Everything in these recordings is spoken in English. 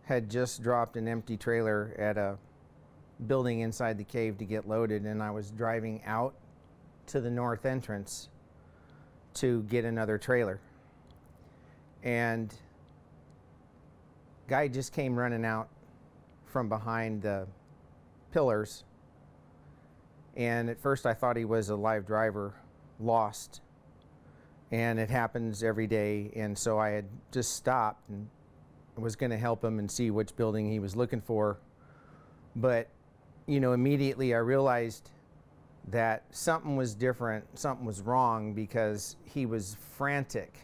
had just dropped an empty trailer at a building inside the cave to get loaded, and I was driving out to the north entrance to get another trailer. And guy just came running out from behind the pillars, and at first I thought he was a live driver lost, and it happens every day. And so I had just stopped and was going to help him and see which building he was looking for. But immediately I realized that something was different, something was wrong, because he was frantic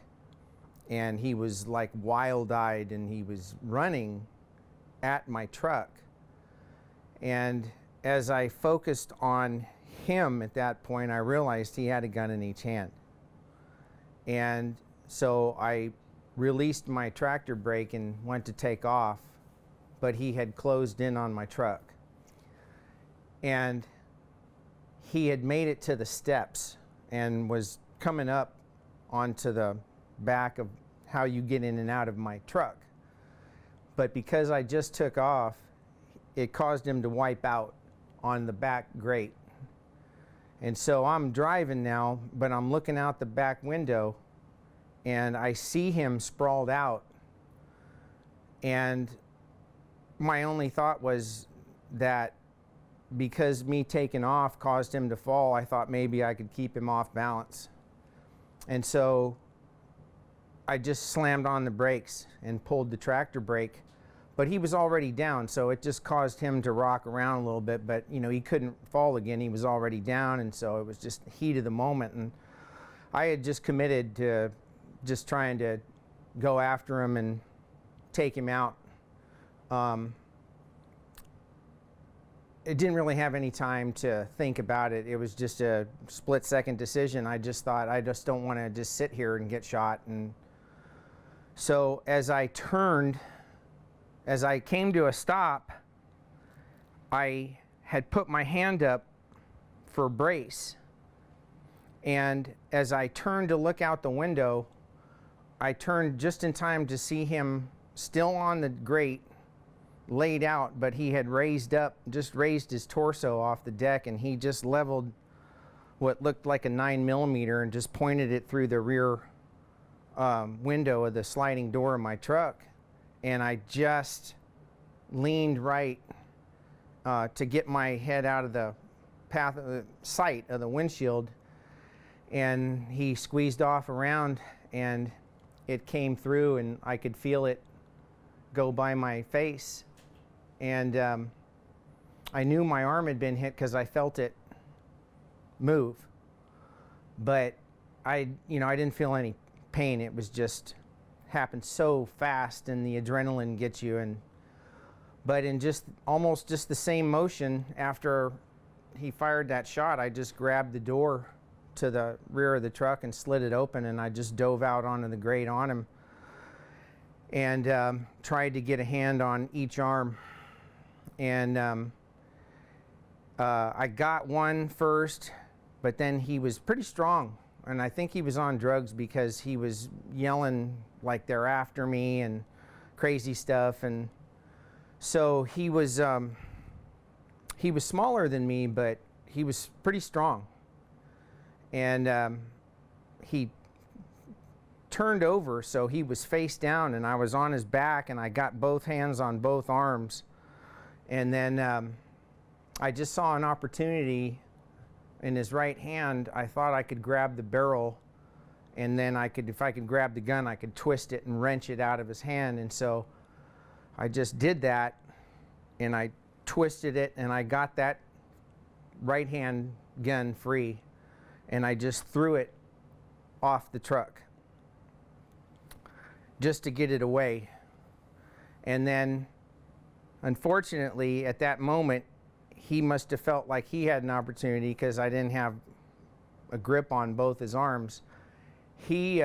and he was like wild-eyed and he was running at my truck. And as I focused on him at that point, I realized he had a gun in each hand. And so I released my tractor brake and went to take off, but he had closed in on my truck. And he had made it to the steps and was coming up onto the back of how you get in and out of my truck. But because I just took off, it caused him to wipe out on the back grate. And so I'm driving now, but I'm looking out the back window and I see him sprawled out. And my only thought was that because me taking off caused him to fall, I thought maybe I could keep him off balance. And so I just slammed on the brakes and pulled the tractor brake, but he was already down, so it just caused him to rock around a little bit, but he couldn't fall again. He was already down, and so it was just heat of the moment. And I had just committed to just trying to go after him and take him out. It didn't really have any time to think about it. It was just a split-second decision. I just thought, I just don't want to just sit here and get shot. And so as I came to a stop, I had put my hand up for a brace. And as I turned to look out the window, I turned just in time to see him still on the grate, laid out, but he had raised his torso off the deck, and he just leveled what looked like a 9mm and just pointed it through the rear window of the sliding door of my truck. And I just leaned right to get my head out of the path of the sight of the windshield, and he squeezed off around, and it came through, and I could feel it go by my face. And I knew my arm had been hit because I felt it move, but I didn't feel any pain. It was just happened so fast, and the adrenaline gets you. But in almost the same motion, after he fired that shot, I just grabbed the door to the rear of the truck and slid it open, and I just dove out onto the grate on him and tried to get a hand on each arm. And I got one first, but then he was pretty strong, and I think he was on drugs because he was yelling like they're after me and crazy stuff. And so he was smaller than me, but he was pretty strong. And he turned over, so he was face down, and I was on his back, and I got both hands on both arms. And then I just saw an opportunity in his right hand. I thought I could grab the barrel, and then if I could grab the gun, I could twist it and wrench it out of his hand. And so I just did that, and I twisted it, and I got that right hand gun free, and I just threw it off the truck just to get it away. And then unfortunately, at that moment, he must have felt like he had an opportunity because I didn't have a grip on both his arms. He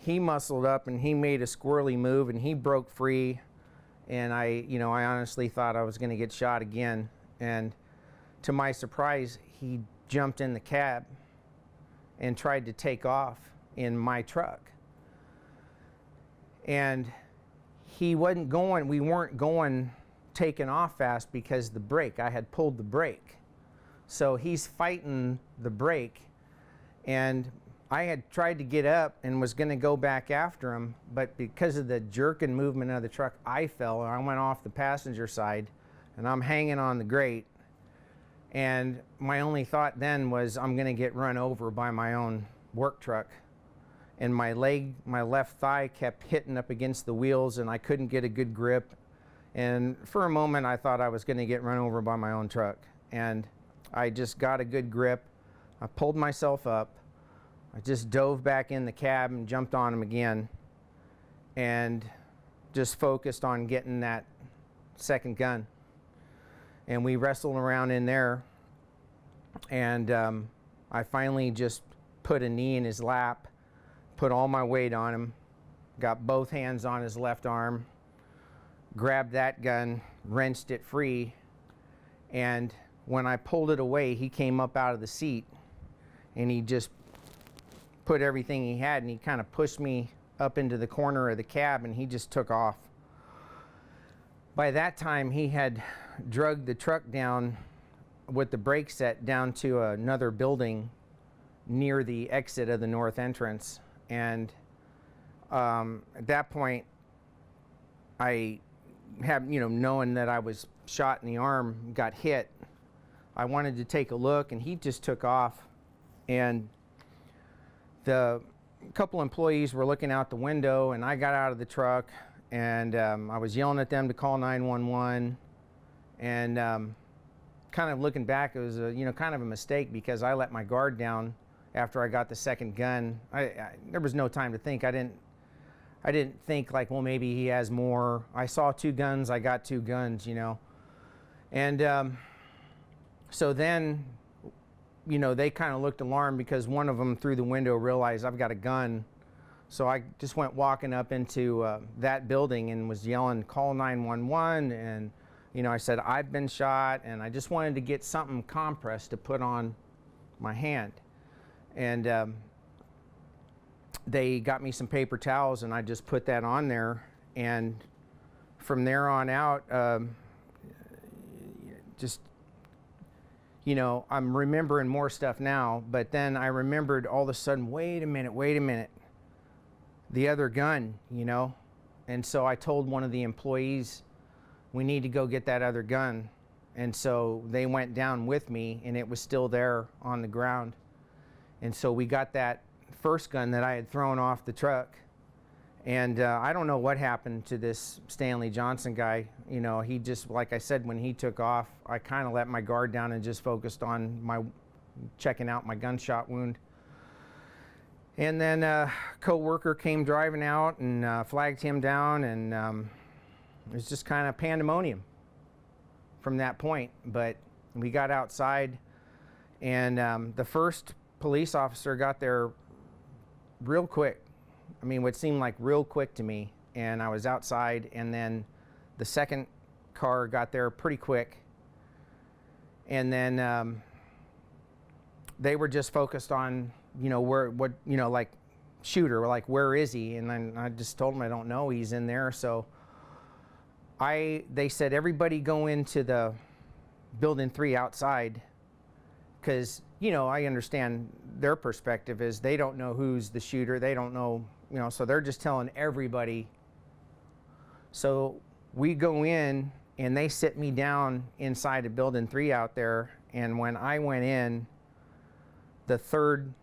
muscled up and he made a squirrely move and he broke free. And I honestly thought I was going to get shot again. And to my surprise, he jumped in the cab and tried to take off in my truck. And we weren't going taking off fast because the brake, I had pulled the brake. So he's fighting the brake, and I had tried to get up and was going to go back after him, but because of the jerking movement of the truck, I fell and I went off the passenger side, and I'm hanging on the grate. And my only thought then was, I'm going to get run over by my own work truck. And my left thigh kept hitting up against the wheels, and I couldn't get a good grip. And for a moment, I thought I was going to get run over by my own truck. And I just got a good grip. I pulled myself up. I just dove back in the cab and jumped on him again, and just focused on getting that second gun. And we wrestled around in there, and I finally just put a knee in his lap, put all my weight on him, got both hands on his left arm, grabbed that gun, wrenched it free, and when I pulled it away, he came up out of the seat, and he just put everything he had, and he kind of pushed me up into the corner of the cab, and he just took off. By that time, he had dragged the truck down with the brake set down to another building near the exit of the north entrance. And at that point, I had, knowing that I was shot in the arm, got hit, I wanted to take a look, and he just took off. And the couple employees were looking out the window, and I got out of the truck, and I was yelling at them to call 911. And kind of looking back, it was kind of a mistake, because I let my guard down after I got the second gun. There was no time to think. I didn't think like, well, maybe he has more. I saw two guns, I got two guns, And so then, they kind of looked alarmed, because one of them through the window realized I've got a gun. So I just went walking up into that building and was yelling, call 911. And, I said, I've been shot, and I just wanted to get something compressed to put on my hand. And they got me some paper towels, and I just put that on there. And from there on out, I'm remembering more stuff now, but then I remembered all of a sudden, wait a minute, the other gun, And so I told one of the employees, we need to go get that other gun. And so they went down with me, and it was still there on the ground. And so we got that first gun that I had thrown off the truck. And I don't know what happened to this Stanley Johnson guy. He just, like I said, when he took off, I kind of let my guard down and just focused on checking out my gunshot wound. And then a co-worker came driving out and flagged him down, and it was just kind of pandemonium from that point. But we got outside, and the first police officer got there real quick. I mean, what seemed like real quick to me. And I was outside, and then the second car got there pretty quick. And then they were just focused on, like shooter, like, where is he? And then I just told them, I don't know, he's in there. So they said, everybody go into the building 3 outside, because, I understand their perspective is they don't know who's the shooter. They don't know, so they're just telling everybody. So we go in, and they sit me down inside of building 3 out there. And when I went in, the third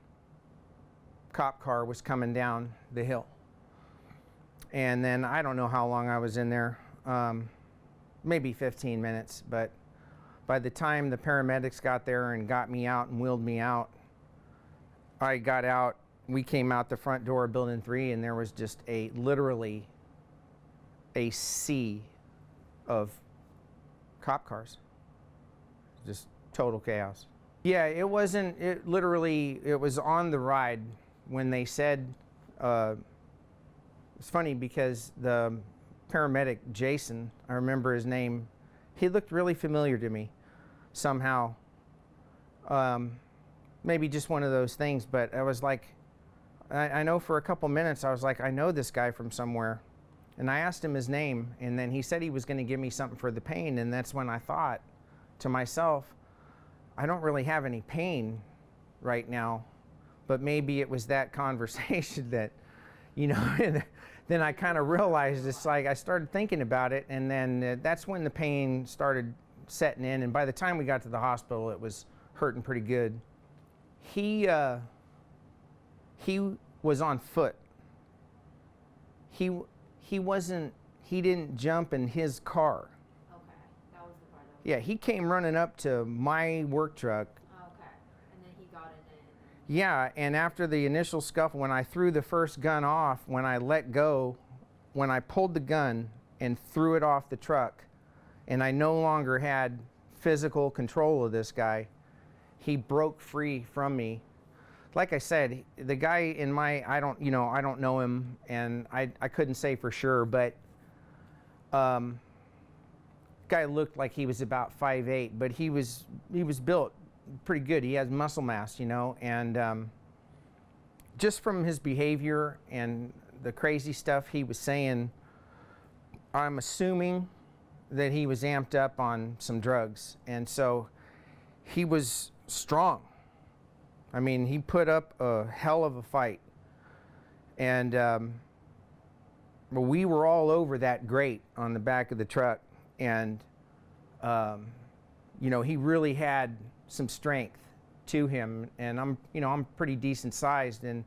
cop car was coming down the hill. And then I don't know how long I was in there, maybe 15 minutes. But by the time the paramedics got there and got me out and wheeled me out, I got out. We came out the front door of building 3, and there was just literally a sea of cop cars. Just total chaos. Yeah, it was on the ride when they said, it's funny because the paramedic, Jason, I remember his name, he looked really familiar to me somehow. Maybe just one of those things, but I was like, I know for a couple minutes, I was like, I know this guy from somewhere. And I asked him his name, and then he said he was going to give me something for the pain. And that's when I thought to myself, I don't really have any pain right now, but maybe it was that conversation that, you know, and then I kind of realized, it's like I started thinking about it, and then that's when the pain started setting in. And by the time we got to the hospital, it was hurting pretty good. He was on foot. He didn't jump in his car. Okay, that was the part. Yeah, he came running up to my work truck. Okay, and then he got in it. Yeah, and after the initial scuffle, when I threw the first gun off, when I let go, when I pulled the gun and threw it off the truck, and I no longer had physical control of this guy, he broke free from me. Like I said, the guy in my, I don't know him, and I couldn't say for sure, but guy looked like he was about 5'8", but he was built pretty good. He has muscle mass, you know, and just from his behavior and the crazy stuff he was saying, I'm assuming that he was amped up on some drugs, and so he was strong. I mean, he put up a hell of a fight, and we were all over that grate on the back of the truck, and you know, he really had some strength to him, and I'm pretty decent sized, and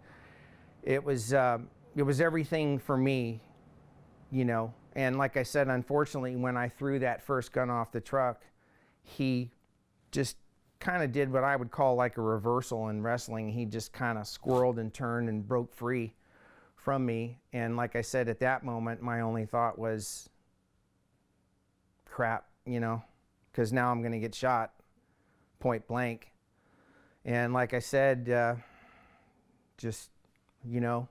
it was everything for me, you know. And like I said, unfortunately, when I threw that first gun off the truck, he just kind of did what I would call like a reversal in wrestling. He just kind of squirreled and turned and broke free from me. And like I said, at that moment, my only thought was, crap, you know, because now I'm going to get shot point blank. And like I said, just, you know,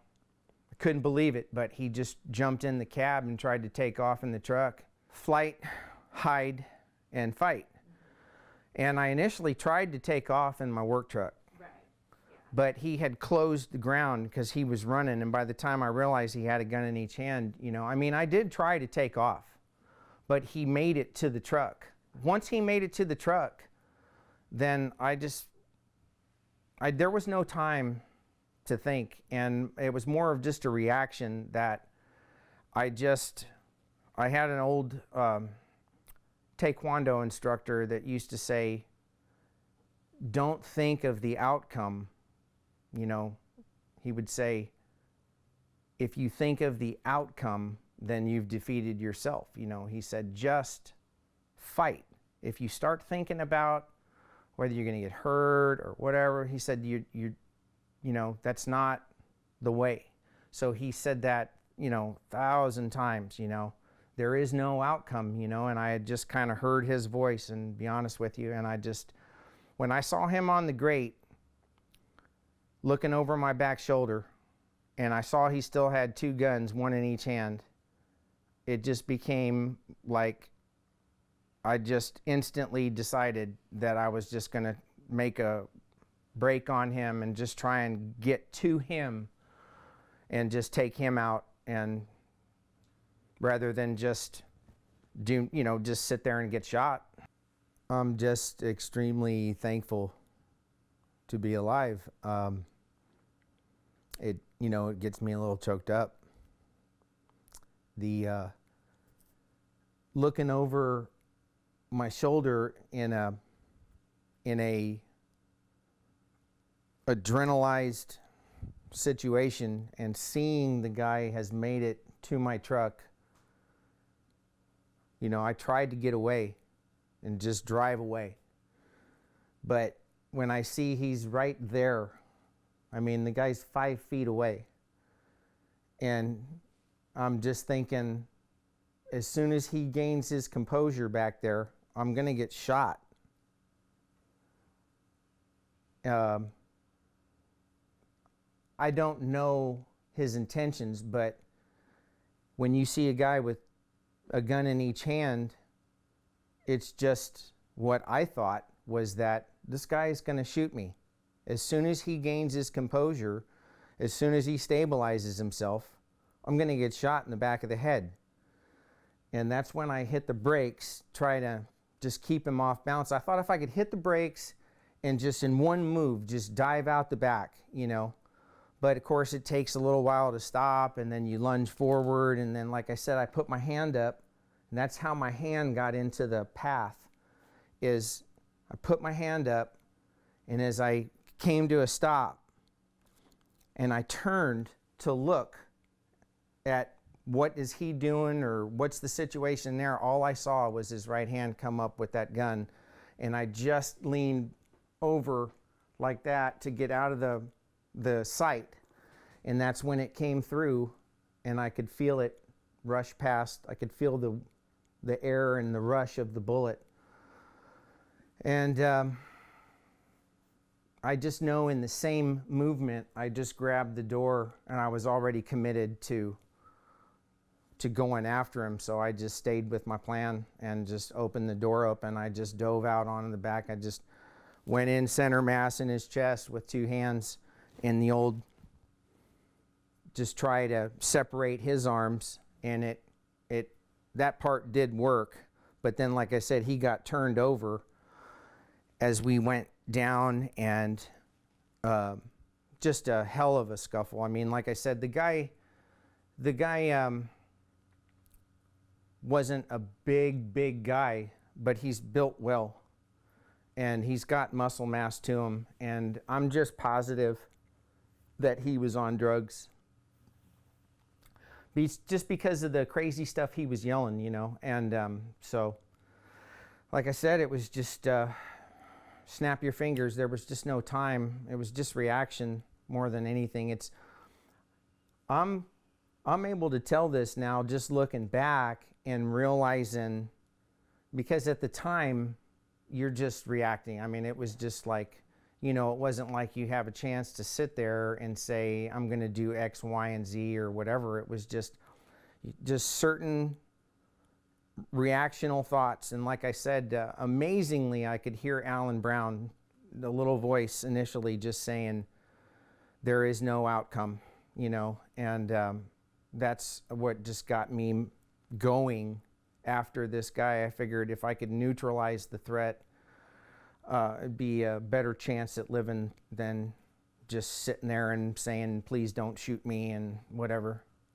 I couldn't believe it, but he just jumped in the cab and tried to take off in the truck. Flight, hide, and fight. And I initially tried to take off in my work truck. Right. Yeah. But he had closed the ground because he was running, and by the time I realized he had a gun in each hand, you know, I mean, I did try to take off, but he made it to the truck. Once he made it to the truck, then there was no time to think, and it was more of just a reaction that I had an old Taekwondo instructor that used to say, don't think of the outcome. You know, he would say, if you think of the outcome, then you've defeated yourself. You know, he said, just fight. If you start thinking about whether you're going to get hurt or whatever, he said, you know, that's not the way. So he said that, you know, 1,000 times, you know. There is no outcome, you know, and I had just kind of heard his voice, and be honest with you, and when I saw him on the grate looking over my back shoulder, and I saw he still had 2 guns, 1 in each hand, it just became like I just instantly decided that I was just going to make a break on him and just try and get to him and just take him out, and rather than just just sit there and get shot. I'm just extremely thankful to be alive. It gets me a little choked up. The looking over my shoulder in a adrenalized situation and seeing the guy has made it to my truck. You know, I tried to get away and just drive away. But when I see he's right there, I mean, the guy's 5 feet away. And I'm just thinking, as soon as he gains his composure back there, I'm going to get shot. I don't know his intentions, but when you see a guy with a gun in each hand, it's just what I thought was that this guy is going to shoot me. As soon as he gains his composure, as soon as he stabilizes himself, I'm going to get shot in the back of the head. And that's when I hit the brakes, try to just keep him off balance. I thought if I could hit the brakes and just in one move, just dive out the back, you know. But of course it takes a little while to stop, and then you lunge forward, and then like I said, I put my hand up, and that's how my hand got into the path, is I put my hand up, and as I came to a stop, and I turned to look at what is he doing or what's the situation there, all I saw was his right hand come up with that gun, and I just leaned over like that to get out of the sight, and that's when it came through, and I could feel it rush past. I could feel the air and the rush of the bullet, and I just know in the same movement I just grabbed the door, and I was already committed to going after him. So I just stayed with my plan and just opened the door up, and I just dove out onto the back. I just went in center mass in his chest with two hands in the old, just try to separate his arms, and that part did work. But then, like I said, he got turned over as we went down, and just a hell of a scuffle. I mean, like I said, the guy wasn't a big guy, but he's built well, and he's got muscle mass to him, and I'm just positive that he was on drugs. Just because of the crazy stuff he was yelling, you know. And so, like I said, it was just snap your fingers. There was just no time. It was just reaction more than anything. I'm able to tell this now just looking back and realizing, because at the time you're just reacting. I mean, it was just like, you know, it wasn't like you have a chance to sit there and say, I'm going to do X, Y, and Z or whatever. It was just certain reactional thoughts. And like I said, amazingly, I could hear Alan Brown, the little voice initially, just saying, there is no outcome, you know. And that's what just got me going after this guy. I figured if I could neutralize the threat, it'd be a better chance at living than just sitting there and saying, please don't shoot me and whatever.